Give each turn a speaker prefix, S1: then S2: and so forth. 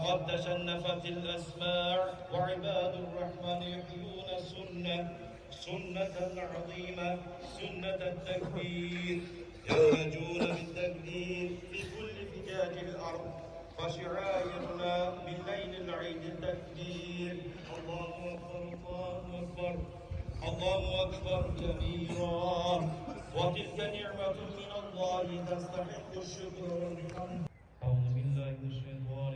S1: وقد تشنفت الأسماع وعباد الرحمن يحيون سنة عظيمة، سنة التكبير، يهتجون بالتكبير في كل فجاج الأرض، فشعائرنا بالليل العيد التكبير. الله أكبر الله أكبر الله أكبر كبيرا، وتلك نعمة من الله تستحق الشكر والحمد. أعوذ بالله من الشيطان